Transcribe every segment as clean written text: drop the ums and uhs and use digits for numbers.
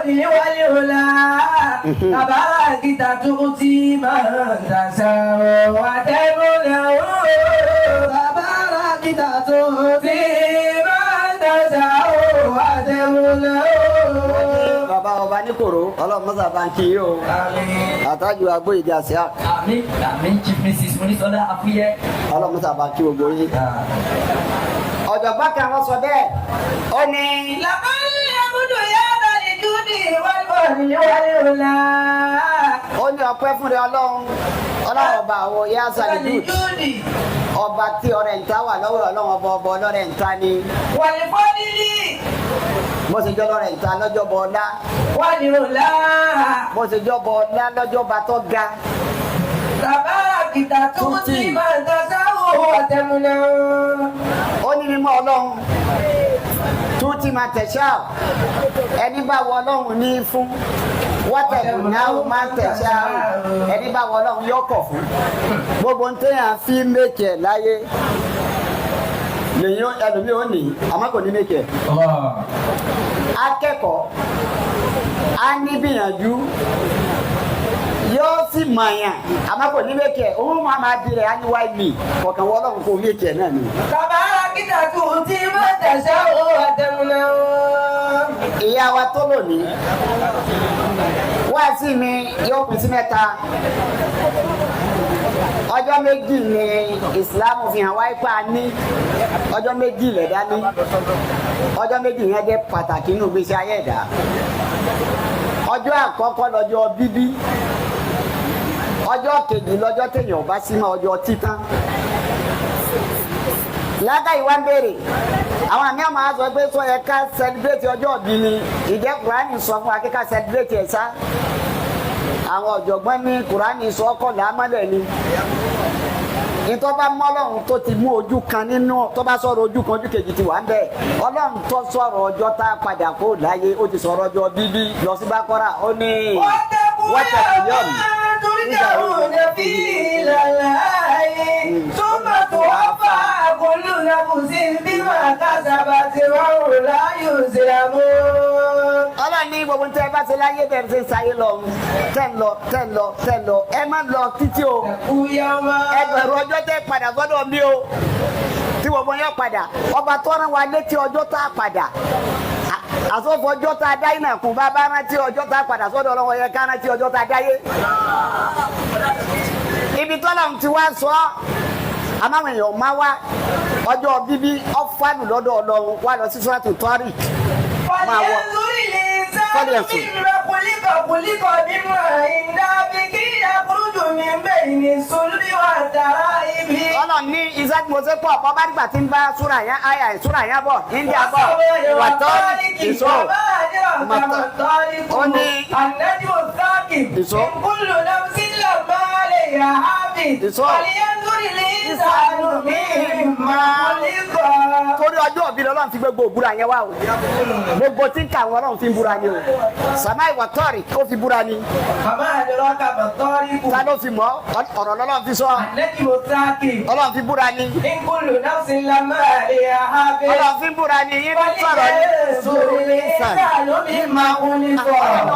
والفضل والعلا تبارك تؤتي من تشاء وتمنع تبارك تؤتي من تشاء وتمنع. Bàbá ọba ní kòró ọlọ́run mọ́sá bá ń kí yí o àtàjù àgbó ìdí àṣà. Àmín Chief Mrs. Monisola Afuyẹ. Ọlọ́run mọ́sá bá ń kí gbogbo yín. Ọ̀jọ̀gbọ́n kan wọ́n sọ bẹ́ẹ̀ ó ní. làbálẹ̀ àbúdò yára lè dúdì wálé ọ̀la. Ó ní ọpẹ́ fún rẹ ọlọ́run ọba àwọn ìyá sàlìdúdì ọba tí ọrẹ ń ta wà lọ́wọ́ ọlọ́run ọba ọlọ́rẹ̀ ń ta ni. wàlẹ̀ fọ́nìlì. Mo ṣe jọ́ lọ́rẹ̀ ń ta lọ́jọ́ bọ̀ ọ̀la. wálé ọ̀la. Mo ṣe jọ́ bọ̀ ọ̀la lọ́jọ́ bá tó ga. Tàbáràkì tàtúntì máa ń tasáwò àtẹ̀múnà. Ó ní mímọ́ ọlọ́run túntì máa tẹ̀ṣá ẹni bá wọ ọlọ́run ní fún wọ́tẹ̀múnà ó máa tẹ̀ṣá ẹni bá wọ ọlọ́run yọkọ̀ fún. Gbogbo ń tẹ́yàn fi mékè láyé lèyìn ẹlòmíì ó nì àmọ́ kò ní mékè. Akẹ́kọ̀ọ́ á ní gbìyànjú yóò sì mọ̀yàn àmọ́ kò ní mékè òun máa di rẹ̀ á ní wáyé mi kọ̀ọ̀kan wọ ọlọ́run kò mékè náà ni. Tàbáràkì tàtúntì máa ń tasáwò àtẹ̀múnà. Ìyá wa tó lónìí wá sí mi yóò pín sí mẹ́ta. Ọjọ́ méjì ni Ìsìlámù fi hàn wáyé pa ní ọjọ́ méjì lẹ̀dá ní ọjọ́ méjì yẹn jẹ́ pàtàkì nínú ìgbésí ayé ẹ̀dá. Ọjọ́ àkọ́kọ́ lọ́jọ́ bíbí, ọjọ́ kejì lọ́jọ́ téèyàn bá sí mọ́ ọjọ́ títán. Lákàyè wá ń béèrè àwọn àmì àmọ́ àzọ pé sọ yẹ ká sẹlẹbírẹ́tì ọjọ́ òbí ni ìjẹ́ Kùránì sọ fún wa kí ká sẹlẹbírẹ́tì ẹ̀ sá. Àwọn ọ̀jọ̀gbọ́n ní Kùránì sọ ọkọ̀ làámọ́lẹ̀ ni. Ìtọ́ bá mọ́ ọlọ́run tó ti mú ojú kan nínú tó bá sọ̀rọ̀ ojú kan ojú kejì ti wà ń bẹ̀. Ọlọ́run tó sọ̀rọ̀ ọjọ́ tá a padà kó láyé ó ti sọ̀rọ̀ ọjọ́ bíbí lọ sí Bákọ́rà ó ní wọ́tẹ̀kùyọ̀mù. Nígbà wo ni fi lálàyé tó máa tó wá fà kólú náà kò sí bí màá kásábà ti rọrùn láyò sí àmú. Ọlọ́run ní gbogbo tẹ́ ẹ bá ṣe láyé bẹ̀rẹ̀ ṣe ṣayé lọ tẹ́ lọ ẹ má lọ títí o ẹ bẹ̀rù ọjọ́ tẹ́ padà gbọ́dọ̀ mi o tí gbogbo yẹn padà ọba tó rán wa létí ọjọ́ tá a padà àsọfọ ọjọ́ tá a dá iná kún bá bá rántí ọjọ́ tá a padà sọ́dọ̀ ọlọ́wọ́ yẹ ká rántí ọjọ́ tá a dáyé. Ibi tọ́lọ̀ ti wá sọ amáwọn èèyàn máa wá ọjọ́ bíbí ọ̀fàlù lọ́dọ̀ ọlọ́run wá lọ sí sọ́ọ̀tù tọ́rì máa wọ fọ́lẹ̀sì. Ọlọ́run ní iṣẹ́ tí mo ṣe pọ̀ ọ̀pọ̀ bá dìgbà tí ń bá súrà yẹn àyà ìsúrà yẹn bọ̀ India bọ̀ ìwà tọ́rì ìṣó ó ní ìṣó torí ọjọ́ òbí lọ́lọ́run fi gbogbo òbúra yẹn wá o gbogbo tí ń kà wọ́n ọlọ́run fi ń búra ni o sàmá ìwà tọ́rì ó fi búra ni. Ta ló fi mọ́ ọ̀rọ̀ lọ́lọ́run fi sọ ọlọ́run fi búra ni. Ọlọ́run fi búra ni yín bí sọ̀rọ̀ ní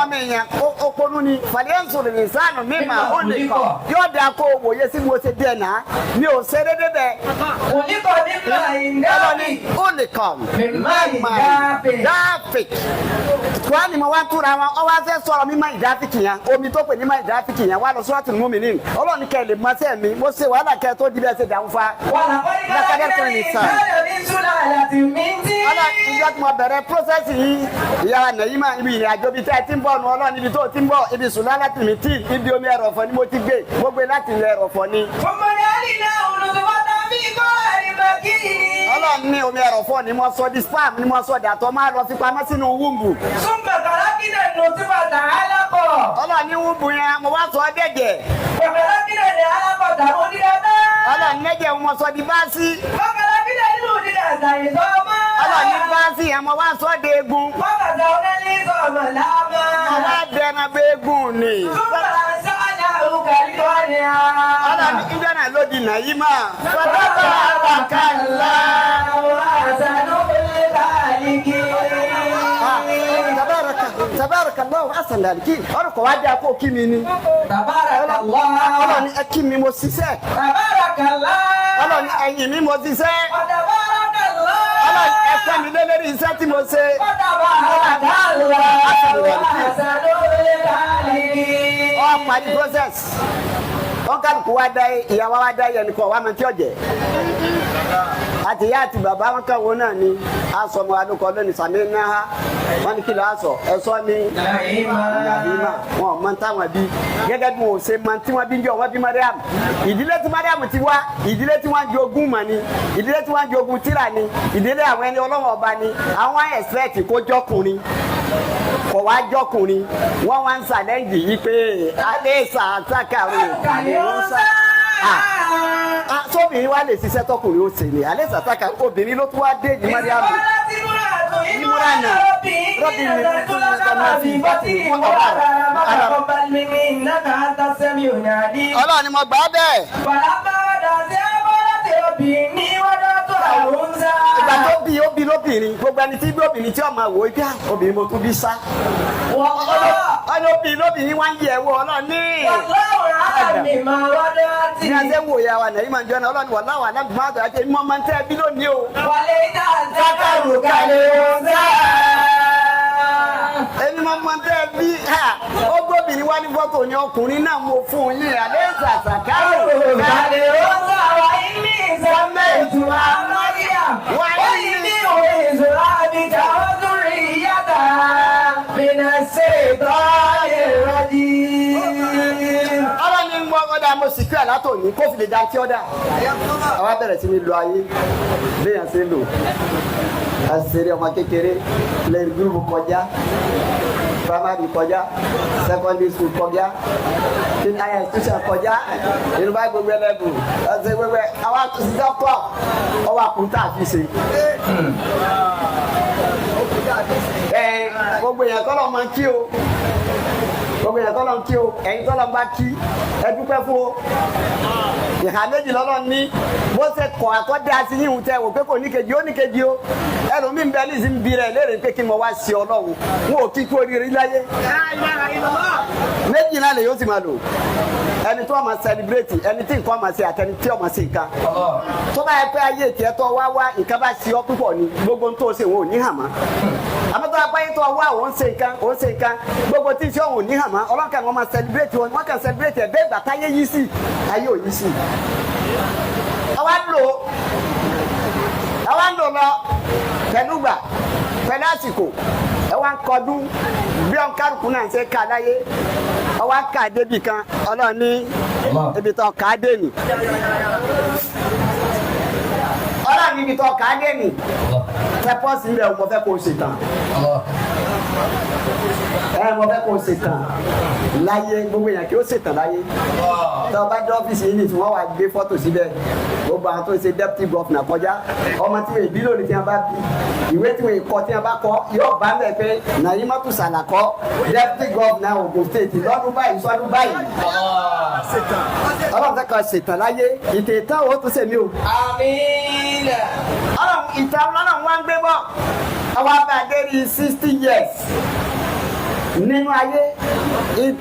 ọmọ èèyàn ó ponú ni fàdé ń sọ̀rọ̀ ní sànù mímà ó lè kọ̀ yóò dáa kó o wòye sí mo ṣe díẹ̀ náà mi ò ṣe dédé bẹ́ẹ̀. Ọlọ́ni ó lè kọ̀ dáfik Kùránì mo wá túra wọn ọ wá fẹ́ sọ̀rọ̀ mímọ́ ìdáfíkì yẹn omi tó pè mímọ́ ìdáfíkì yẹn wá lọ Suratul Mu'minin Ọlọ́ni kẹ́ lè mọ́ sẹ́ mi mo ṣe wàhálà kẹ́ tó di bẹ́ẹ̀ ṣe dàrú fa. Ọlọ́ni ìjọ tí mo bẹ̀rẹ̀ prósẹ́sì yìí ìyá Nàyímà ibi ìrìn àjò bíi tẹ́ ẹ ti ń bọ̀ nù Ọlọ́ni ibi tó ti ń bọ̀ ibi sùn láti mi tí ibi omi ẹ̀rọ̀fọ̀ ni mo ti gbé gbogbo láti ilẹ̀ ẹ̀rọ̀fọ̀ ni. Ọlọ́run ní omi ẹ̀rọ̀fọ̀ ni mo sọ di spam ni mo sọ dàtọ̀ máa lọ fi pamọ́ sínú wúmbù. Ọlọ́run ní wúmbù yẹn mo wá sọ dẹ̀jẹ̀. Ọlọ́run nẹ́jẹ̀ mo sọ di báàsì. Ọlọ́run ní báàsì yẹn mo wá sọ de egun. Mo wá dẹran bẹ egun ni. Ọlọ́run ní ìjọ náà ló di Nàyímà. tabarakallahu ahsanul khaliqin ọ̀rọ̀ kọ̀ wá dé akó kí mi ni. Tabarakallah. Ọlọ́run ẹ kí mi mo ṣiṣẹ́. Tabarakallah. Ọlọ́run ẹ̀yìn mi mo ṣiṣẹ́. Tabarakallah. Ọlọ́run ẹ pẹ́ mi lé lórí iṣẹ́ tí mo ṣe. Tabarakallah. All party process. Wọ́n kálukú wá dá ìyàwó wá dá yẹn nìkan wá mọ tí ọ̀jẹ̀. Àti ìyá àti bàbá wọn kàn wọ́n náà ni asọmọ adúkọ lónìí sàmì náà wọ́n ní kí ló aṣọ ẹ̀ṣọ́ ní Nàìjíríà wọn mọ táwọn bí gẹ́gẹ́ bí wọn ò ṣe mọ tí wọ́n bí jọ wọ́n bí Mariam ìdílé tí Mariam ti wá ìdílé tí wọ́n jogún mọ̀ ni ìdílé tí wọ́n jogún tírà ni ìdílé àwọn ẹni ọlọ́wọ́ ọba ni àwọn ẹ̀sìrẹ́ẹ̀tì kó jọkùnrin kò wá jọkùnrin wọ́n wá ń ṣàlẹ́ǹdì yìí pé alẹ́ sàtàkàrò sóbìnrin wa lè ṣiṣẹ́ tọkùnrin ó ṣe ni alẹ́ sàtàkà obìnrin ló tún wá dé ní Mariam ìmúrànà rọ́bì mi tó ń sọmọ fi bọ́tì fún ọ̀rọ̀ Ọlọ́run ni mo gbà bẹ́ẹ̀. Ìgbà tó bí ó bí lóbìnrin gbogbo ẹni tí bí obìnrin tí ọmọ wò ó bí obìnrin mo tún bí sá. Ọ̀nà obìnrin lóbìnrin wá ń yẹ̀ wọ Ọlọ́run ní. Ní adé wò ya wa nàí máa ń jọ́nà Ọlọ́run wà láwà náà gbọ́n àgbà àti mọ́ máa ń tẹ́ bí lónìí o. Wàlé ìdá àtàkàrù kalẹ̀ ọ̀sá. Ẹni máa ń tẹ́ bí ó gbóbìnrin wá ní fọ́tò ní ọkùnrin náà mo fún un yín àlẹ́ ìsàsàkárò. Kalẹ̀ ọ̀sá wa ìní ìsọ̀mẹ́ ìtura Maria. Wà ní òwe ìṣòro àbíkà ọdúnrin ìyàtà. Bìnà ṣe ìtọ́lẹ̀ rọ́dí. Ọlọ́ni ń gbọ́ ọ̀dà mo sì kí àlátò ní kó fi lè dá kí ọ̀dà. Àwa bẹ̀rẹ̀ sí ní lo ayé béèyàn ṣe lò. Àṣírí ọmọ kékeré lẹ́yìn gúrúùpù kọjá primary kọjá secondary school kọjá higher institution kọjá yorùbá gbogbo ẹlẹ́bù ọ̀sẹ̀ gbogbo àwọn àtúnṣe dọ́kítọ̀ ọwọ́ àkúntà àfi ṣe. Gbogbo èèyàn kọ́ lọ́ máa ń kí o gbogbo èèyàn kọ́ lọ́ ń kí o ẹ̀yin kọ́ lọ́ ń bá kí ẹ dúpẹ́ fún o. Ìhà méjì lọ́lọ́ ní bó ṣe kọ̀ àkọ́dé àti yíhun tẹ wò pé kò ní kejì ó ní kejì o ẹlòmíì ń bẹ ní ìsìn bí rẹ̀ léèrè pé kí n mọ wá sí Ọlọ́run wọn ò kí kú oríire láyé. Méjì náà lè yóò ti máa lò ẹni tó máa celebrate ẹni tí nǹkan máa ṣe àtẹni tí ó máa ṣe nǹkan. Tó bá yẹ pé ayé tiẹ̀ tó wá nǹkan bá ṣe ọ́ púpọ̀ ni gbogbo tó ṣe wọn ò ní hàn mọ́. Àmọ́ tó bá pẹ́ tó wá òun ṣe nǹkan gbogbo tí iṣẹ́ òun ò ní hàn mọ́ ọlọ́kàn wọn máa celebrate wọn wọ́n kàn celebrate ẹ̀ bẹ́ẹ̀ gbà táyé yí sí ayé ò yí sí. Àwa ń lò lọ pẹ̀lú gbà pẹ̀lú àsìkò ẹ wá ń kọdún bí ọ̀n kárùkù náà ṣe ká láyé ọ wá ká débi kan Ọlọ́run ní ibi tó ká dé nì Ọlọ́run ní ibi tó ká dé nì tẹpọ́sì ń bẹ̀ mo fẹ́ kó o ṣe tán mo fẹ́ kó o ṣe tán láyé gbogbo èèyàn kí ó ṣe tán láyé tó bá dé ọ́fíìsì yìí ni tí wọ́n wá gbé fọ́tò síbẹ̀ gbogbo àwọn tó ṣe deputy governor kọjá ọmọ tí wọ́n ìbí lónìí tí wọ́n bá bí ìwé tí wọ́n kọ tí wọ́n bá kọ yóò bá bẹ̀ pé Nàìjíríà Sàlàkọ́ deputy governor Ògùn state lọ́dún báyìí sọ́dún báyìí. Ọlọ́run fẹ́ kọ́ ṣètàn láyé ìtẹ̀ ìtàn ò tó ṣèmí o. Àmín. Ọlọ́run ìtàn Ọlọ́run wá ń gbé bọ̀ ọwọ́ abáadé rí 60 years nínú ayé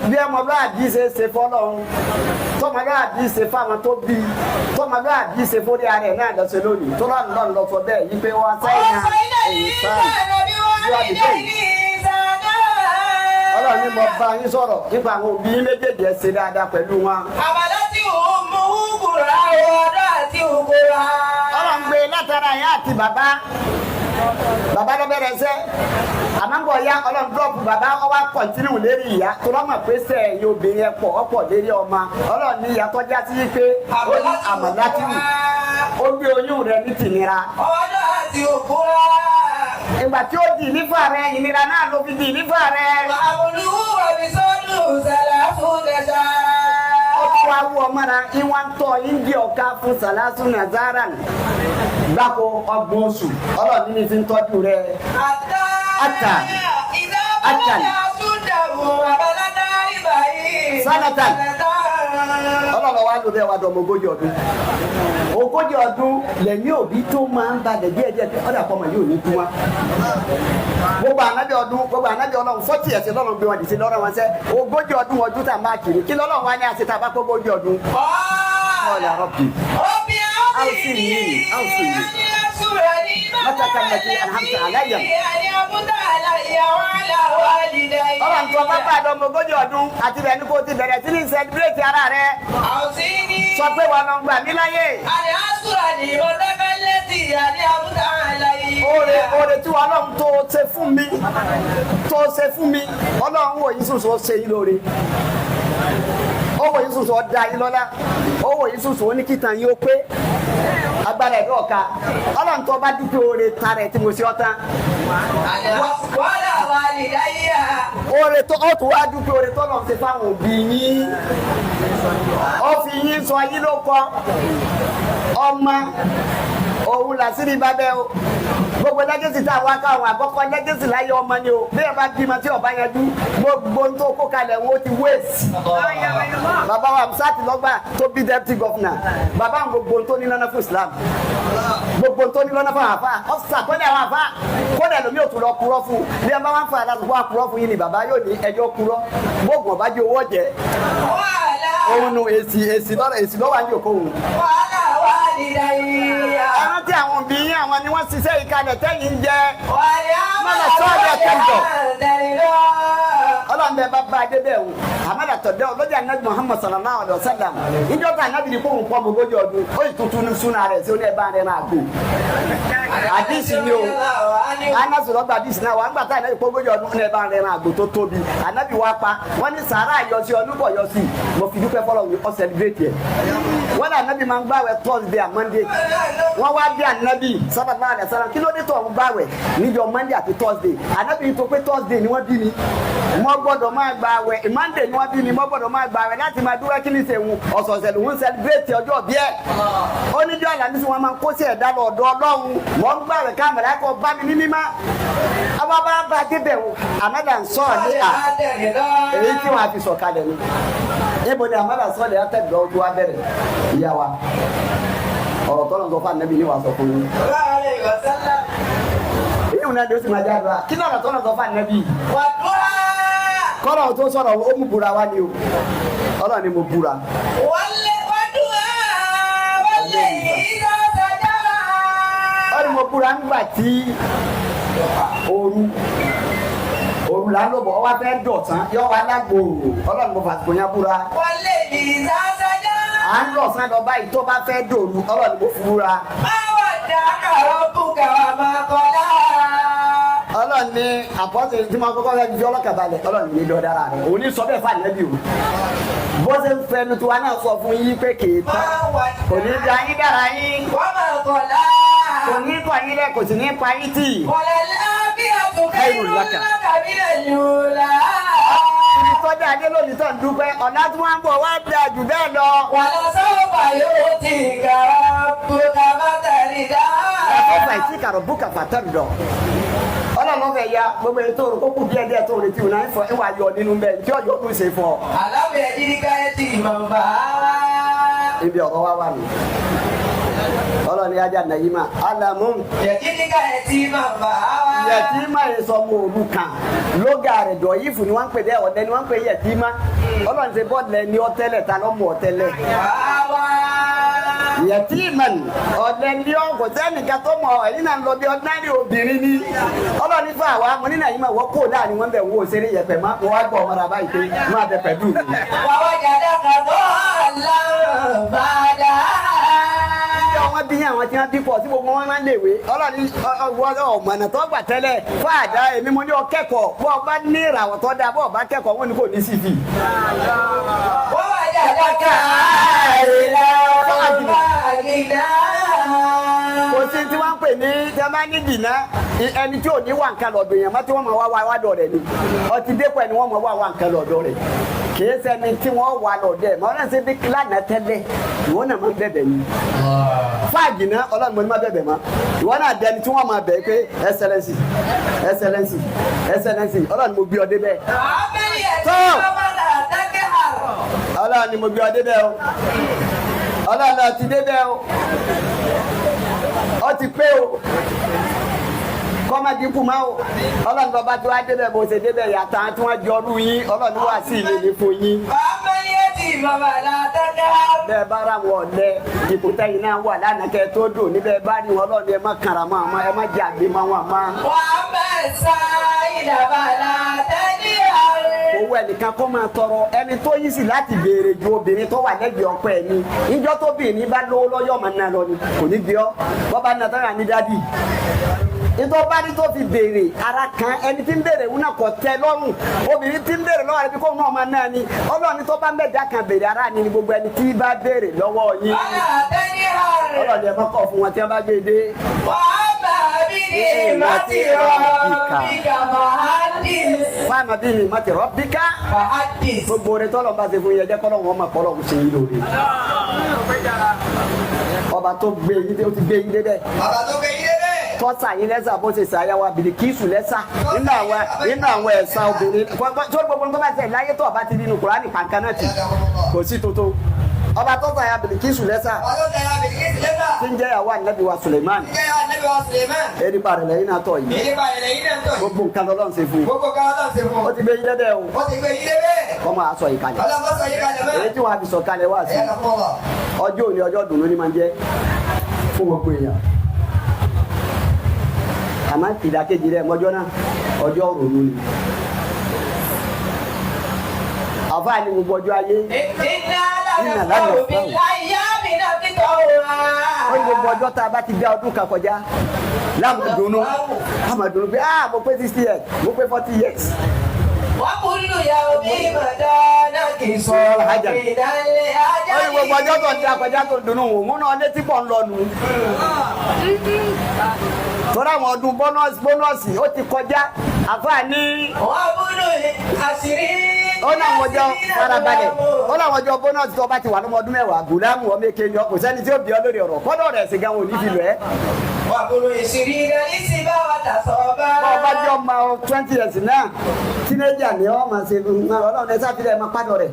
bí ọmọlúwàbí ṣe fọ́lọ́run tọmọlúwàbí ṣe fáwọn tó bí tọmọlúwàbí ṣe fórí ara ẹ̀ náà lọ́sẹ̀ lónìí tó lọ́nà lọ sọ bẹ́ẹ̀ yí pé wọ́n sẹ́yìn náà èyí sáà Ọlọ́run ní mo bá yín sọ̀rọ̀ nípa àwọn òbí méjèèjì ẹ̀ ṣe dáadáa pẹ̀lú wọn. Àbálá tí ò mú kúrò ọ̀dọ́ àti òkúra. Ọlọ́run gbé látara ìyá àti bàbá ló bẹ̀rẹ̀ sẹ́ àmọ́ ya Ọlọ́run dọ́ọ̀pù bàbá ọwọ́ kọ̀ntínú lérí ìyá tó lọ́mọ̀ pé sẹ́ ẹ̀yin obìnrin ẹ̀ pọ̀ ọ̀pọ̀ lérí ọmọ Ọlọ́run ní ìyá tọ́já sí pé ó ní àmọ̀dátìrì ó gbé oyún rẹ̀ ní tìnira. Ọ̀dọ́ àti òkúra. Ìgbà tí ó di nífà rẹ̀ ìnira náà ló fi di nífà rẹ̀. Àbòlúwò àbísọ́dù sàlàfù dẹ̀ṣà. Ó tún wá wú ọmọ náà ìwọ̀n tọ́ ìdí ọ̀ka fún sàlásù nàzárà gbáko ọgbọ̀n oṣù Ọlọ́run ní fi ń tọ́jú rẹ̀. Ata. Ìdábòlá súdàwò àbáládá ìbàyí. Sanatan. ọlọ́run wa ló bẹ́ẹ̀ wá dọ̀mọ ogójì ọdún lẹ́yìn òbí tó máa ń balẹ̀ díẹ̀díẹ̀ ọ̀dà pọ̀ mọ̀ yóò ní tú wa. gbogbo ànábì ọlọ́run 40 ẹ̀sìn lọ́run gbé wọn dì sí lọ́rọ̀ wọn sẹ́ ogójì ọdún ọdún tá a máa kiri kí lọ́rọ̀ wa ní àṣetà bá kó ogójì ọdún. ọ̀là rọ̀bì mọ́tàkà lẹ́kì alhamdu aláyà. ọ̀rọ̀ nǹkan bá bá àdọ́mọ ogójì ọdún àti bẹ̀ẹ́ni kò ti bẹ̀rẹ̀ sí ní sẹ́lẹ̀bírẹ̀tì ara rẹ̀. sọ pé wọn lọ gbà mí láyé. Oore tí wọn Ọlọ́run tó ṣe fún mi Ọlọ́run wò yín sùn ṣe yín lóore. Owó yín sùn dá yín lọ́lá. Owó yín sùn ní kítan yín ó pé. Agbára ẹ̀dọ́ ọ̀ka. Ọlọ́run tó bá dúpẹ́ oore tarẹ̀ tí mo ṣe ọ́ tán. Oore tó ó tún wá dúpẹ́ oore tó lọ́n ṣe fáwọn òbí yín. Ó fi yín sọ yín ló kọ́. Ọmọ òun làṣírí bábẹ́ o gbogbo lẹ́gẹ̀sì tá a wá káwọn àkọ́kọ́ lẹ́gẹ̀sì láyé ọmọ ni o bí ẹ bá bímọ tí ọba yanjú gbogbo tó kó kalẹ̀ wọn ó ti wéèsì. bàbá wa Amsati lọ́gbà tó bí deputy governor bàbá àwọn gbogbo tó ní lọ́nà fún Islam gbogbo tó ní lọ́nà fún àfa ọ̀sà kọ́dà àwọn àfa kọ́dà lómi ò tún lọ kúrọ́ fún bí ẹ bá wá ń fa àdàtúgbò àkúrọ́ fún yín ni bàbá yóò ní ẹjọ́ kúrọ́ gbogbo ọba jẹ́ owó ọ̀jẹ̀ òun nu èsì lọ́wọ́ àjò kó òun. ẹran tí àwọn òbí yín àwọn ni wọ́n ṣiṣẹ́ ìkàlẹ̀ tẹ́yìn ń jẹ mọ́nà sọ́ọ̀dẹ̀ kẹ́ńtọ̀ ọlọ́run bẹ́ẹ̀ bá bá a dé bẹ́ẹ̀ o àmàlà tọ̀dẹ́ ọlọ́jà anabi Muhammad sallallahu alayhi wa sallam ìjọba anabi ni kó ń pọ́ ogójì ọdún ó yìí tuntun ní súnà rẹ̀ sí ó ní ẹ̀ bá rẹ̀ náà gbò àdìsí ni o anabi lọ́gbà àdìsí náà wà ń gbàtà anabi kó ogójì ọdún ní ẹ̀ bá rẹ̀ náà gbò tó tóbi anabi wá pa wọ́n ní sàárà yọsí ọdúnbọ̀ yọsí mo fi dúpẹ́ fọlọ́ mi ọ celebrate yẹ wọ́n ní anabi máa ń gbàwẹ̀ Thursday and Monday wọ́n wá bí anabi sallallahu alayhi wa sallam kí ló dé tó ń gbàwẹ̀ níjọ́ Monday àti Thursday anabi tó pé Thursday ni wọ́n bí mi mo gbọ́dọ̀ máa gba àwẹ̀ Monday ni wọ́n bí mi mo gbọ́dọ̀ máa gba àwẹ̀ láti máa dúró kí ni sèwọ̀n ọ̀sọ̀ọ̀sẹ̀ lòun celebrate ọjọ́ bí ẹ̀ oníjọ́ àlàmísì wọn máa ń kó sí ẹ̀dá lọ ọ̀dọ̀ Ọlọ́run wọ́n ń gbàwẹ̀ kámẹ́rà kọ́ bá mi ní mímá àwọn bá débẹ̀ wò àmàdà ń sọ ní à èyí tí wọ́n á fi sọ̀ kalẹ̀ ni ibo ni àmàdà sọ lè tẹ̀gbẹ́ ojú wa bẹ̀rẹ̀ ìyá wa ọ̀rọ̀ tọ́lọ̀ sọ fún ànábì ní wàá sọ fún yín èyí wọn náà ló sì máa jáde wa kí lọ́rọ̀ tọ́lọ̀ sọ fún ànábì kọ́rọ̀ tó sọ̀rọ̀ ó mú búra wá ní o ọlọ́run ni mo búra. ó ní mo búra nígbà tí òru là ń lò bọ̀ ọ wá fẹ́ dọ̀tán yọ wá lágbòòrò ọlọ́run mo fàtìkò yẹn búra. à ń lọ sán lọ báyìí tó bá fẹ́ dòru ọlọ́run mo fúra. báwo ni àkàrọ̀ bùkà wà máa kọ́ lára. Ọlọ́run ní àpọ́sẹ̀ tí wọ́n kọ́kọ́ fẹ́ fi ọlọ́kà balẹ̀ Ọlọ́run ní lọ dára rẹ̀ òní sọ bẹ́ẹ̀ fà nẹ́bí o bó ṣe ń fẹnu tí wa náà sọ fún yín pé kì í tán kò ní da yín dára yín kò ní kọ́ yín lẹ̀ kò sì ní pa yín tì. ibi tọ́jú adé lónìí tó ń dúpẹ́ ọ̀nà tí wọ́n ń bọ̀ wá dáa jù bẹ́ẹ̀ lọ. wàlá sọ́ọ̀bà yóò ti kàrà bùkà bàtàrí dá. ẹ̀fọ́ fàìsí kàrọ̀ bùkà fàtàrí dọ̀. Ọlọ́run fẹ́ ya gbogbo ètò òrùkókù díẹ̀ tó retí òun náà ń fọ ìwà yọ nínú bẹ́ẹ̀ tí ọjọ́ tó ṣe fún ọ. alábẹ̀ ìdíkà ẹ̀ ti mọ̀ bá. ibi ọ̀rọ̀ wa wà ní. Ọlọ́run ajá nàyímà alamu. ìdíkà ẹ̀ ti mọ̀ bá. yẹtìmá yẹn sọ ọmọ òru kan lóga rẹ̀ dọ̀ yìí fún ni wọ́n ń pè dé ọ̀dẹ ni wọ́n ń pè yẹtìmá Ọlọ́run ṣe bọ́ọ̀lù ẹni ọ̀tẹ́lẹ̀ ta lọ́mọ ọ̀tẹ́lẹ̀. yẹtìmán ọ̀dẹ ni ọ̀ kò sẹ́nìkan tó mọ̀ ẹ̀yìn náà lọ bí ọ̀dánì obìnrin ni Ọlọ́run fún àwa mo ní nàyímà wọ́n kó láàrin wọn bẹ̀ wọ́n òṣèré yẹpẹ̀ má wọ́n wá gbọ́ ọmọdé àbáyé pé má bẹ pẹ̀lú mi. wàá jàdá kàtó àlàbàdà. wọ́n bí àwọn tí wọ́n bí pọ̀ tí gbogbo wọn máa ń léwé Ọlọ́run ọ̀mọ̀nà tó gbà tẹ́lẹ̀ fún àdá èmi mo ní ọ kẹ́kọ̀ọ́ bọ́ ọ bá ní ìràwọ̀ tó dáa bọ́ ọ bá kẹ́kọ̀ọ́ wọn ni kò ní CV. wọ́n wá jàdá kàtó àlàbàdà. kò sí tí wọ́n ń pè ní tí wọ́n bá ní dìná ẹni tí ò ní wà nǹkan lọ́dọ̀ yẹn mọ́ tí wọ́n máa wá wádọ̀ rẹ̀ ni ọtí dépọ̀ ẹni wọ́n máa wá nǹkan lọ́dọ̀ rẹ̀ kìí ṣẹni tí wọ́n wà lọ́dọ̀ ẹ̀ mọ́ náà ṣe bí lánàá tẹ́lẹ̀ ìwọ náà máa ń bẹ̀bẹ̀ ni fáàgì náà Ọlọ́run mo ní má bẹ̀bẹ̀ mọ́ ìwọ náà dẹni tí wọ́n máa bẹ̀ pé ẹsẹlẹsì ẹsẹlẹsì ẹsẹlẹsì Ọlọ́run mo gbé ọ débẹ̀. Ọlọ́run ni mo gbé ọ débẹ̀ o. Ọlọ́run ti débẹ̀ o. Ó ti pé o. Kọ́má dínkù máa o. Ọlọ́run bàbá tí wàá débẹ̀ bó ṣe débẹ̀ yàtọ̀ tí wọ́n jọ ọdún yín. Ọlọ́run wà sí ìlérí fún yín. Bẹ́ẹ̀ bá ra wọn lẹ ìkúta yìí náà wà lánàá kẹ́ tó dùn níbẹ̀ bá rí wọn lọ́ọ̀ni ẹ má kàrà mọ́ àmọ́ ẹ má jẹ́ àgbé mọ́ wọn mọ́. Wàá bẹ̀ sá ìdàbàlà tẹ́lẹ̀ àárẹ̀. Owó ẹnìkan kọ́ máa tọrọ ẹni tó yí sí láti béèrè ju obìnrin tó wà lẹ́gbẹ̀ẹ́ ọkọ ẹ̀ ni. Ìjọ́ tó bìnrin bá lówó lọ́yọ̀ máa ná lọ ni kò ní bí ọ́. Bọ́bá náà tọ́ra ní dádì. Ìtọ́ bá ní tó fi béèrè ara kan ẹni tí ń béèrè wọn náà kò tẹ́ lọ́rùn obìnrin tí ń béèrè lọ́wọ́ rẹ̀ bí kò náà máa náà ni Ọlọ́run tó bá ń bẹ̀dá kan béèrè ara ni gbogbo ẹni tí bá béèrè lọ́wọ́ yín Ọlọ́run ẹ̀ mọ́kọ̀ fún wọn tí wọ́n bá gbé dé. Fáàmà bí ní mọ́tì rọ́bíkà gbogbo rẹ̀ tọ́lọ̀ bá ṣe fún yẹn jẹ́ kọ́lọ̀ wọn máa pọ́lọ̀ ṣe yín lórí. Ọba tó gbé yín dé ó ti gbé yín dé bẹ́ẹ̀. Tọ́sà yín lẹ́sà bó ṣe ṣàyàwó Bìlíkísù lẹ́sà nínú àwọn ẹ̀sà obìnrin tó gbogbo nǹkan bá ṣe láyé tó ọba ti nínú Kùránì pàǹkan náà ti kò sí tuntun. Ọba tó ṣàyà Bìlíkísù lẹ́sà tí ń jẹ́ ìyàwó Ànábì wa Suleiman eripa rẹ̀ lẹ́yìn náà tọ̀ yìí gbogbo nǹkan lọ́lọ́run ṣe fún un ó ti gbé yín dẹ́dẹ́ o kọ́ máa sọ ìkàlẹ̀ èyí tí wọ́n á fi sọ kalẹ̀ wá sí ọjọ́ òní ọjọ́ dùnú ni máa ń jẹ́ fún gbogbo èèyàn àmọ́ ìdàkejì rẹ̀ mọ́jọ́ náà ọjọ́ òrònú ni àfáà ní gbogbo ọjọ́ ayé nínà lánàá fún ó ní gbogbo ọjọ́ tá a bá ti gbé ọdún kan kọjá lámàdùnú pé mo pé 60 years mo pé 40 years. Wọ́n kú nínú ìyàwó bí Màdánà kì í sọ ìdálé ajá yìí. Ó ní gbogbo ọjọ́ tó ń di akọjá tó ń dùnú wò múná létí pọ̀ ń lọ nù. Tọ́lá àwọn ọdún bọ́nọ́ọ̀sì ó ti kọjá àfáà ní. Wọ́n búrú àṣírí. Ó ní àwọn ọjọ́ farabalẹ̀ ó ní àwọn ọjọ́ bọ́nọ́ọ̀sì tó bá ti wà ní ọdún mẹ́wàá gùlámù ọmọ èké ni kò sẹ́ni tí ó bí ọ lórí ọ̀rọ̀ kọ́dọ̀ rẹ̀ sì gan òní fi lọ ẹ́. Wọ́n búrú ìṣírí rẹ̀ ní sí bá wa tà sọ bá. Bọ́ọ̀ bá jọ ma 20 years náà tínéjà ni ọ́ máa ṣe ọlọ́run ẹ sáfìlẹ̀ ẹ máa pádọ̀ rẹ̀.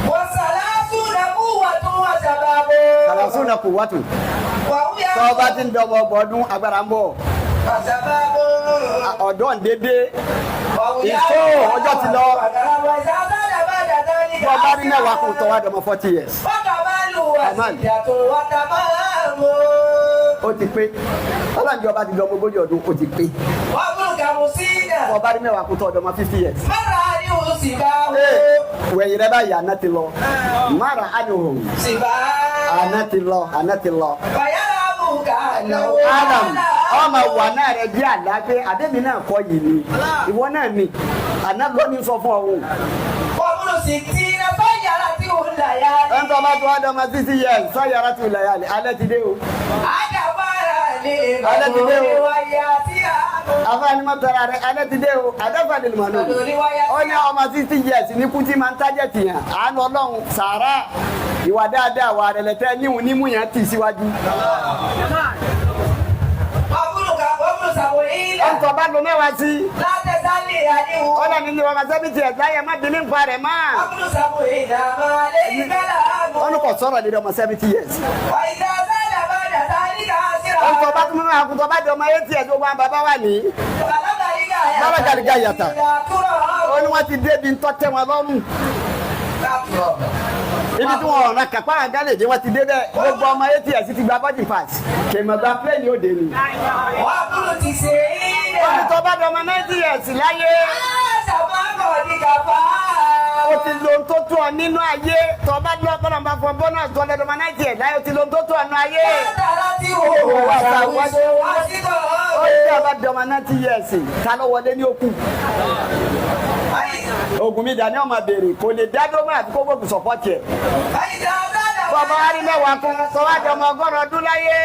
Wọ́n sàlásù náà kú wà tún wà sábàbò. Sàlásù náà kú wà tún. Tọ́ bá ti ń dọmọ ọgbọ̀ọ́dún agbára ń bọ̀. Ọ̀dọ́ ń dédé. Ìṣó ọjọ́ ti lọ. Bọ́ bá rí mẹ́wàá kò tọ́ wá dọmọ 40 years. Ó ti pé. Ọlọ́run ìjọba ti dọmọ 40 ọdún ó ti pé. Bọ́ bá rí mẹ́wàá kò tọ́ dọmọ 50 years. Wẹ̀yìn rẹ báyìí àná ti lọ. Mara ánìhùn. Àná ti lọ. Adam ọmọ wà náà rẹ bí àdá pé àdébí náà kọ́ yìí ni ìwọ náà ni àná lónìí sọ fún ọ̀hún. Ọmọ sì ti rẹ bá yàrá tí ò ń là yá ni. Ẹn tó bá tó wá dọ́mọ 60 years sọ yàrá tí ò là yá ni alẹ́ ti dé o. Àdàbàrà ni alẹ́ ti dé o. wáyà sí àná. Àfáàní mọ́ tọ́ra rẹ̀ alẹ́ ti dé o. Àdàbà ni lùmọ̀ náà. Ó ní ọmọ 60 years ní kú tí máa ń tájẹ̀ tìyàn. Àánú Ọlọ́run sàárà ìwà dáadáa wà rẹ̀ lẹ́tẹ̀ níhùn nímú yẹn tì síwájú. Ọ̀ntọ̀ bá lo mẹ́wàá sí. Ọ̀dà nílé ọmọ 70 years láyé má dín ní nǹkan rẹ̀ máa. Ọ̀nù kò sọ̀rọ̀ lé ọmọ 70 years. Ọ̀ntọ̀ bá tún mẹ́wàá kùtọ̀ bá di ọmọ 80 years gbogbo àwọn bàbá wà ní. Bàbá gàdìgà yàtà. Ó ní wọ́n ti débi ń tọ́tẹ́ wọn lọ́rùn. Ibi tí wọn ọ̀ràn kàpá àgálẹ̀ dé wọ́n ti dé bẹ́ẹ̀ gbogbo ọmọ 80 years ti gba bọ́dì pass kèmọ̀gbà plẹ́ẹ̀nì òde ni. Wọ́n kúrò ti ṣe é. Wọ́n ti tọ́ bá dọmọ 90 years láyé. O ti lo tó tó ọ nínú ayé tọ́ bá dúró kọ́nà bá fọ bọ́nà tó ọdẹ dọmọ 90 years láyé o ti lo tó tó ọ nínú ayé. Ó ti tọ́ bá dọmọ 90 years ta ló wọlé ní òkú. Ogun mi dání ọmọ béèrè kò lè dá dọ́mọ àti kó gbogbo sọ̀pọ̀tì ẹ̀. Bọ́ọ̀bá wa rí mẹ́wàá kún sọ wá di ọmọ 100 ọdún láyé.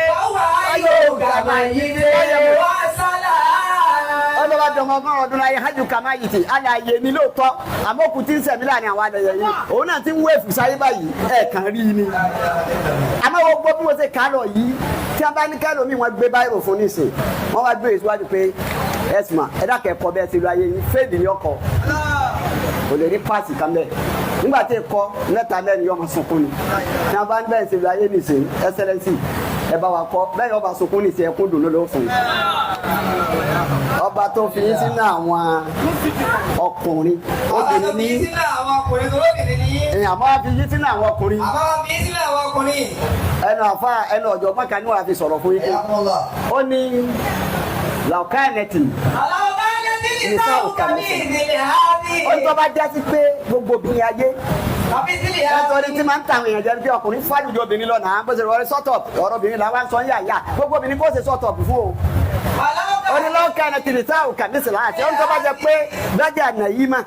Ọlọ́wà di ọmọ 100 ọdún láyé hajj kàmá yìí ti àlàyé ní lóòótọ́ àmọ́ kù tí ń sẹ̀mí láàrin àwọn adẹ̀yẹ yìí. Òun náà ti ń wé fùsáyé báyìí ẹ̀ẹ̀kan rí ni. Àmọ́ gbogbo bí mo ṣe kà á lọ yìí tí a bá ní kẹ́lò mi wọ́n gbé báyìí fún nísìn wọ́n wá gbé ìṣúwájú pé ẹ̀sìmà ẹ̀dá kẹ́kọ̀ọ́ bẹ́ẹ̀ ti lọ ayé yìí fèdè ní ọkọ̀. kò lè rí páàsì kan bẹ́ẹ̀ nígbà tí kọ́ mẹ́ta mẹ́rin yọ ọmọ sunkún ni tí wọ́n bá ń bẹ́ẹ̀ ṣe bí ayé nìṣe ẹsẹ̀lẹ́sì ẹ bá wa kọ́ bẹ́ẹ̀ ọba sunkún nìṣe ẹkún dùn ló fún un ọba tó fi yín sínú àwọn ọkùnrin obìnrin ní àmọ́ fi yín sínú àwọn ọkùnrin ẹnu àfa ẹnu ọ̀jọ̀gbọ́n kan ní wàá fi sọ̀rọ̀ fún yín ó ní làwùkáyẹ̀nẹ̀tì nìṣẹ́ òkàlẹ̀ ó ní tó bá jásí pé gbogbo obìnrin ayé ẹ̀tọ́ ni tí máa ń tàwọn èèyàn jẹ́ bí ọkùnrin fájújọ obìnrin lọ́nà bó ṣe rọrí sọ́tọ̀ ọ̀rọ̀ obìnrin làwọn sọ ń yà gbogbo obìnrin kó ṣe sọ́tọ̀ fún o onílọ́ọ̀kẹ́ni tìrìtà òkàdísì láti ọ̀n tó bá jẹ pé gbájà nàyímà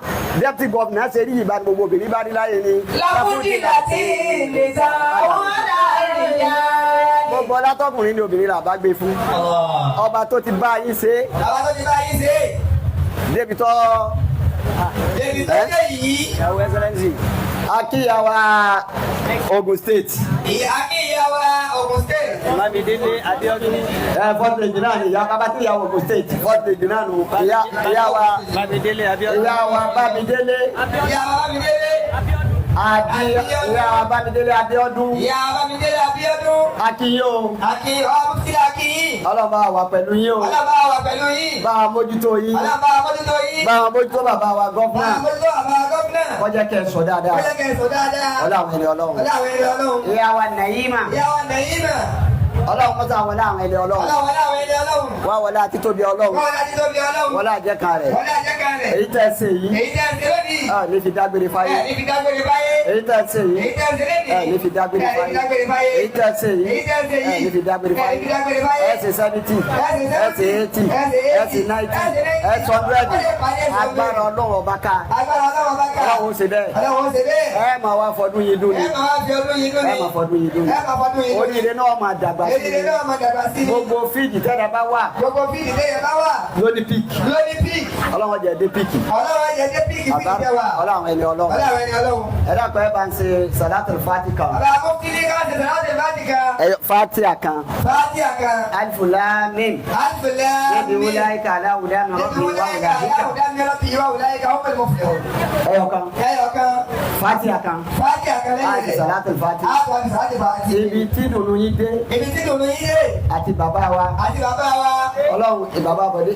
deputy governor ṣe rí ìbá gbogbo obìnrin bá rí láyé ni. lábúdí láti lè ta wọn láàrin gbogbo ọlátọkùnrin ni obìnrin là bá gbé fún ọba tó ti bá yín ṣe. débi tó jẹ́ yìí. ẹ̀wọ̀ ẹ̀sẹ̀lẹ̀nsì. akíyàwó Ogun State. akíyàwó Ogun State. Bámidélé Abíọ́dún. Fourth lady náà ni ìyá bàbá tí ìyàwó Ogun State. Fourth lady náà nù. ìyàwó Bámidélé Abíọ́dún. ìyàwó Bámidélé. ìyàwó Bámidélé. ìyàwó Bámidélé Abíọ́dún. ìyàwó Bámidélé Abíọ́dún. akíyó. akíyó akíyí. ọlọ́ba wà pẹ̀lú yín o. ọlọ́ba wà pẹ̀lú yín. bá a mójútó yín. ọlọ́ba mójútó yín. bá a mójútó bàbá wa gọ́fúnà. bá a mójútó bàbá wa gọ́fúnà. kọjá kẹ́ ẹ sọ dáadáa. kọjá kẹ́ ẹ sọ dáadáa. ọlọ́run ẹni ọlọ́run. ọlọ́run ẹni ọlọ́run. ìyàwó Nàyímà. ìyàwó Nàyímà. ọlọ́run mọ́tò àwọn ọlọ́run ẹni ọlọ́run. ọlọ́run ẹni ọlọ́run. wá wọlé àtitóbi ọlọ́run. wọlé àtitóbi ọlọ́run. wọlé àjẹkà rẹ̀. wọlé àjẹkà rẹ̀. èyí tẹ́ ẹ ṣe yìí. èyí tẹ́ ẹ ṣe lónìí. ní fi dágbére fáyé. ní fi dágbére fáyé. èyí tẹ́ ẹ ṣe yìí. èyí tẹ́ ẹ ṣe lónìí. ní fi dágbére fáyé. èyí tẹ́ ẹ ṣe yìí. èyí tẹ́ ẹ ṣe yìí. ní fi dágbére fáyé. ẹ ṣe 70. ẹ ṣe 80. ẹ ṣe 90. ẹ ṣe 100. agbára ọlọ́run ọba ká. agbára ọlọ́run ọba ká. ọlọ́run ó ṣe bẹ́ẹ̀. ọlọ́run ó ṣe bẹ́ẹ̀. ẹ máa wá fọdún yìí dún ni. ẹ máa wá fi ọdún yìí dún ni. ẹ máa fọdún yìí dún ni. ẹ máa fọdún yìí dún ni. oríire náà máa dàgbà sí. oríire náà máa dàgbà sí. gbogbo fíìdì tẹ́lẹ̀ bá wà. gbogbo fíìdì tẹ́lẹ̀ bá wà. lóní píìkì. lóní píìkì. ọlọ́run jẹ́ dé píìkì. ọlọ́run jẹ́ dé píìkì fíìdì tẹ́ wà. ọlọ́run ẹni ọlọ́run. ọlọ́run ẹni ọlọ́run. ẹ dàpọ̀ ẹ bá ń ṣe salatul fatiha. ọlọ́run àkókò ní ká ṣe salatul fatiha. fatiha kan. fatiha kan. alifu lam mim. alifu lam mim. níbi wúláyíká aláwùdá mi ẹyọkan. ẹyọkan. fatiha kan. fatiha kan lẹ́yìn rẹ̀. àti salatul fatiha. àti salatul fatiha. ibi tí dùnú yín dé. ibi tí dùnú yín dé. àti bàbá wa. àti bàbá wa. ọlọ́run ìbàbá bọ̀dé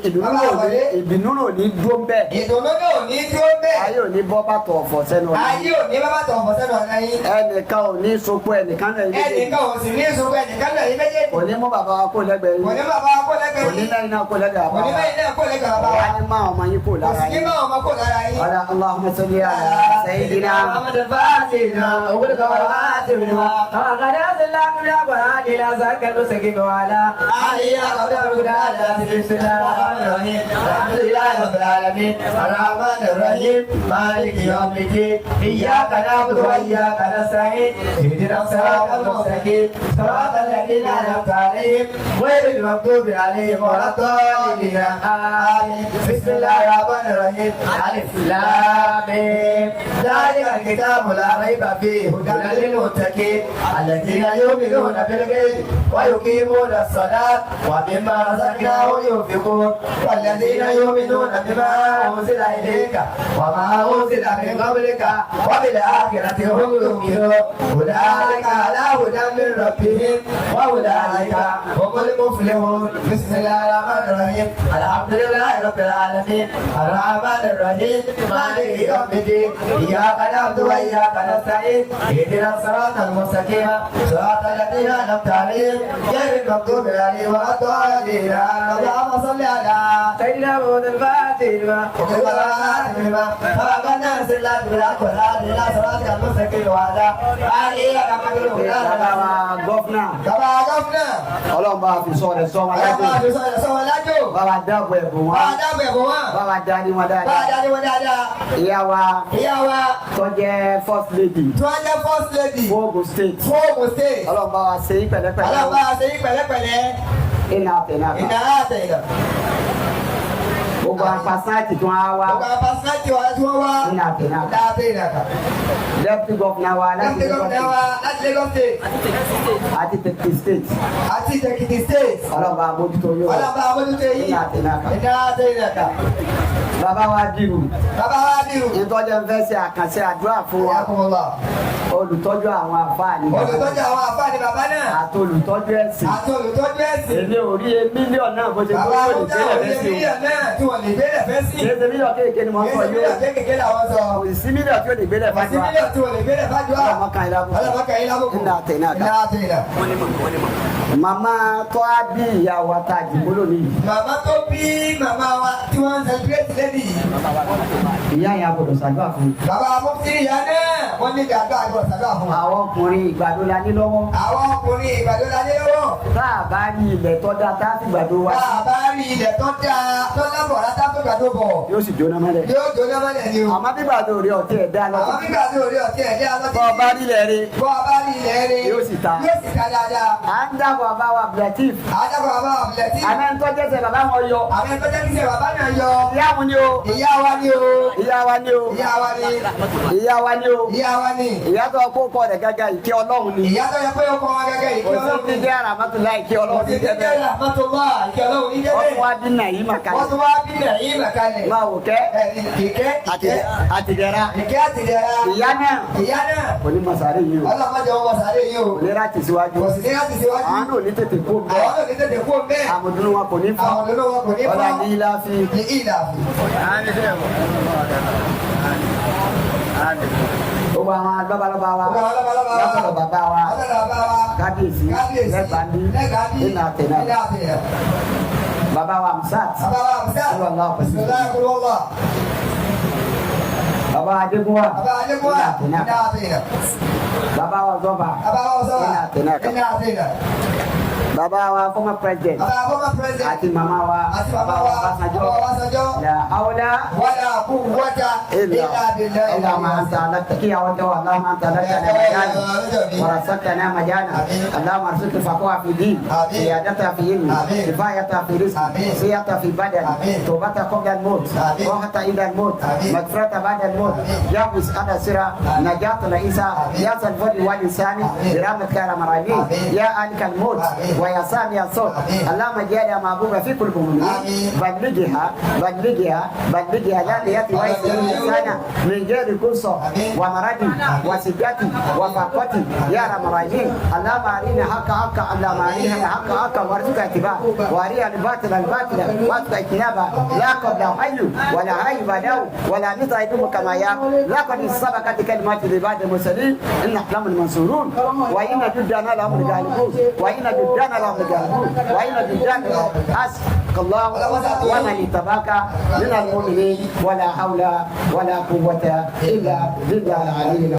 ìdùnnú náà ní dúró bẹ́ẹ̀. ìdùnnú náà ní dúró bẹ́ẹ̀. ayé ò ní bọ́ bàtọ̀ ọ̀fọ̀ sẹ́nu ọ̀nà. ayé ò ní bọ́ bàtọ̀ ọ̀fọ̀ sẹ́nu ọ̀nà yín. ẹnìkan ò ní sopọ̀ ẹnìkan náà yín méjèèjì. ẹnìkan ò sì ní sopọ̀ ẹnìkan náà yín méjèèjì. kò ní mú bàbá wa kó lẹ́gbẹ̀ẹ́ yín. kò ní bàbá wa kó lẹ́gbẹ̀ẹ́ yín. kò ní lẹ́yìn náà kó lẹ́gbẹ̀ẹ́ bàbá wa. kò ní lẹ́yìn náà kó lẹ́gbẹ̀ẹ́ bàbá wa. wà á ní máa ọmọ yín kó lára yín. kò sí ní máa ọmọ kó lára yín. ọ̀la Allahumma salli ala sayyidina Muhammadin fatina ògbólógbò wàlá àtìmíwá. àwọn àgbàdo àti lákùnrin àgbà àti ìlànà kẹlú sèkìkọ wàlá. àyè àkọ́dọ̀ àbúdá àti àti bísílá rahmanirrahim alhamdulillahi rabbil alamin arrahmanirrahim maliki yawmiddin iyyaka na'budu wa iyyaka nasta'in ihdinas siratal mustaqim siratal ladzina an'amta alaihim ghayril maghdubi alaihim waladdallin amin bismillahir rahmanir rahim alif lam mim ذلك الكتاب لا ريب فيه هدى للمتقين الذين يؤمنون بالغيب ويقيمون الصلاة ومما رزقناهم ينفقون والذين يؤمنون بما أنزل إليك وما أنزل من قبلك وبالآخرة هم يؤمنون أولئك على هدى من ربهم وأولئك هم المفلحون بسم الله الرحمن الرحيم الحمد لله رب العالمين الرحمن الرحيم مالك يوم الدين إياك نعبد وإياك نستعين اهدنا الصراط المستقيم صراط الذين أنعمت عليهم غير المغضوب عليهم ولا الضالين اللهم صل على سيدنا محمد الفاتح لما وقبل فبنا سلا بالحق والهادي إلى صراطك المستقيم وعلى آله كما gọ́fúnà. bàbá gọ́fúnà. ọlọ́run bá fi sọ rẹ̀ sọ wọn lájò. bàbá fi sọ rẹ̀ sọ wọn lájò. bàbá dáàbò ẹ̀bùn wọn. bàbá dáàbò ẹ̀bùn wọn. bàbá dáàdì wọn dáadáa. bàbá dáàdì wọn dáadáa. ìyá wa. ìyá wa. tó jẹ́ first lady. tó jẹ́ first lady. fún Ogun State. fún Ogun State. ọlọ́run bá wa ṣe yín pẹ̀lẹ́pẹ̀lẹ́. ọlọ́run bá wa ṣe yín pẹ̀lẹ́pẹ̀lẹ́. iná àtẹ̀nà. iná àtẹ̀nà. gbogbo apasinaati tí wọ́n wá. gbogbo apasinaati tí wọ́n wá. iná àtẹ̀nà. iná àtẹ̀nà. deputy governor wa láti Lagos State. àti Tekiti State. àti Tekiti State. ọlọ́ba abójútó yóò. ọlọ́ba abójútó yìí. iná àtẹ̀nà. iná àtẹ̀nà. bàbá wa dìrù. bàbá wa ìtọ́jú ń fẹ́ ṣe àkànṣe àdúrà fún wa. Olùtọ́jú àwọn àfáàní. Olùtọ́jú àwọn àfáàní bàbá náà. Àti olùtọ́jú ẹ̀sìn. Àti olùtọ́jú ẹ̀sìn. Èmi ò rí mílíọ̀nù náà bó ṣe tó lè gbélé fẹ́ sí o. Mílíọ̀nù náà tí wọ́n lè gbélé fẹ́ sí. Kì í ṣe mílíọ̀nù kéèké ni mo ń sọ yìí. Mílíọ̀nù kéèké làwọn sọ. Kò sí mílíọ̀nù tí ó lè gbélé fẹ́ sí wa. Kò sí mílíọ̀nù tí wọ́n lè gbélé fẹ́ sí wa. Ọlọ́mọkàn yìí lábùkù. Iná àtẹ̀yìnà ká. Màmá tó á bí ìyá wa tá a jìbó lónìí. Màmá tó bí màmá wa tí wọ́n ń sẹ́ńtírẹ́tì lẹ́nu yìí. Ìyá yà gbọdọ̀ ṣàdúrà fún mi. Bàbá amúfin ìyá náà wọ́n ní ìdàgbà àgbọ̀ ṣàdúrà fún wa. Àwọn ọkùnrin ìgbàdo la ní lọ́wọ́. Àwọn ọkùnrin ìgbàdo la ní lọ́wọ́. Tá a bá rí ilẹ̀ tó dáa tá a fi gbàdo wá. Tá a bá rí ilẹ̀ tó dáa tó lábọ̀ látà tó gbàdo bọ̀. Yóò sì jóná mọ́lẹ̀. Yóò jóná mọ́lẹ̀ ni o. Àmọ́ bí gbàdo rí ọtí ẹ̀ dá lọ. Àmọ́ bí gbàdo rí ọtí ẹ̀ dá lọ. Bọ́ ọ bá rí ilẹ̀ rí. Bọ́ ọ bá rí ilẹ̀ rí. Yóò sì ta. Yóò sì ta dáadáa. À ń dábọ̀ bá wa Abdulatif. À ń dábọ̀ bá wa Abdulatif. Àmọ́ ń tọ́jú ẹsẹ̀ bàbá wọn yọ. Àmọ́ ń tọ́jú ẹsẹ̀ bàbá náà yọ. Ìyá mu ni o. Ìyá wa ni o. Ìyá wa ni o. Ìyá wa ni. Ìyá wa ni o. Ìyá wa ni. Ìyá tó kó kọ́ rẹ̀ gẹ́gẹ́ ìkẹ́ Ọlọ́run ni. Ìyá tó yẹ pé ó kọ́ wọn gẹ́gẹ́ ìkẹ́ Ọlọ́run ni. Òsì ti jẹ́ àràmọ́tòlá ìkẹ́ Ọlọ́run ti jẹ́ bẹ́ẹ̀. Ìkẹ́ Ọlọ́run ní jẹ́ bẹ́ẹ̀. Wọ́n tún wá dín náà yìí màkàlẹ̀. Wọ́n tún wá dín náà yìí màkàlẹ̀. Máa wò kẹ́. Ìkẹ́ àtìgẹ̀ra. Ìkẹ́ àtìgẹ̀ra. Ìyá náà. Ìyá náà. Onímọ̀sáré yìí o. Ọlọ́mọdé wọn mọ̀sáré yìí o. Òlera ti síwájú. Òsìlera ti síwájú. Àwọn náà ní tètè kó bẹ́ẹ̀. Àwọn náà ní tètè kó bẹ́ẹ̀. Àmọ̀dúnú wọn kò ní fọ́. Àmọ̀dúnú wọn kò ní fọ́. Ọlá ní ilá fi. Ní ìlà fi. Gbogbo àwọn agbábalọ́ba wa. Lọ́sọ̀rọ̀ bàbá wa. Kábíyèsí. Lẹ́gbàndí. Nínú àtẹ̀nà. Bàbá wa Amsat. Bàbá Adégúnwà. Nínú àtẹ̀nà. Bàbá wa Zọ́ba. Nínú àtẹ̀nà. Bàbá wa former president. Àti màmá wa. Ọbásanjọ́. La hawla. Wala quwwata illa billah. اللهم انت علمتك يا وجه اللهم انت علمتنا مجانا ورزقتنا مجانا اللهم ارزق الفقوه في دين سيادتها في علم كفايتها في رزق سيادتها في بدن توبتها قبل الموت راحة عند الموت مغفرة بعد الموت جاوز على سرى نجاة العيسى يا ذا الفضل والإنسان برحمتك يا ارحم الراحمين يا آلك الموت ويا سامي الصوت اللهم اجعلها محبوبة في قلوب المؤمنين بلغها لا ليأتي ويسر الإنسان من غير كسر ومرض وسجاتي وفاقتي يا رب الراحمين اللهم أرنا حق حقا اللهم أرنا حق حقا وارزقنا اتباعه وأرنا الباطل باطلا وارزقنا اجتنابه لا قبل حي ولا حي بعده ولا مثل يدوم كما يا لقد سبقت كلمات لعباد المرسلين إن أحلام المنصورون وإن جدنا لهم الغالبون وإن جدنا لهم الغالبون وإن جدنا حسبك الله ومن اتبعك من المؤمنين ولا حول ولا قوة إلا بالله العلي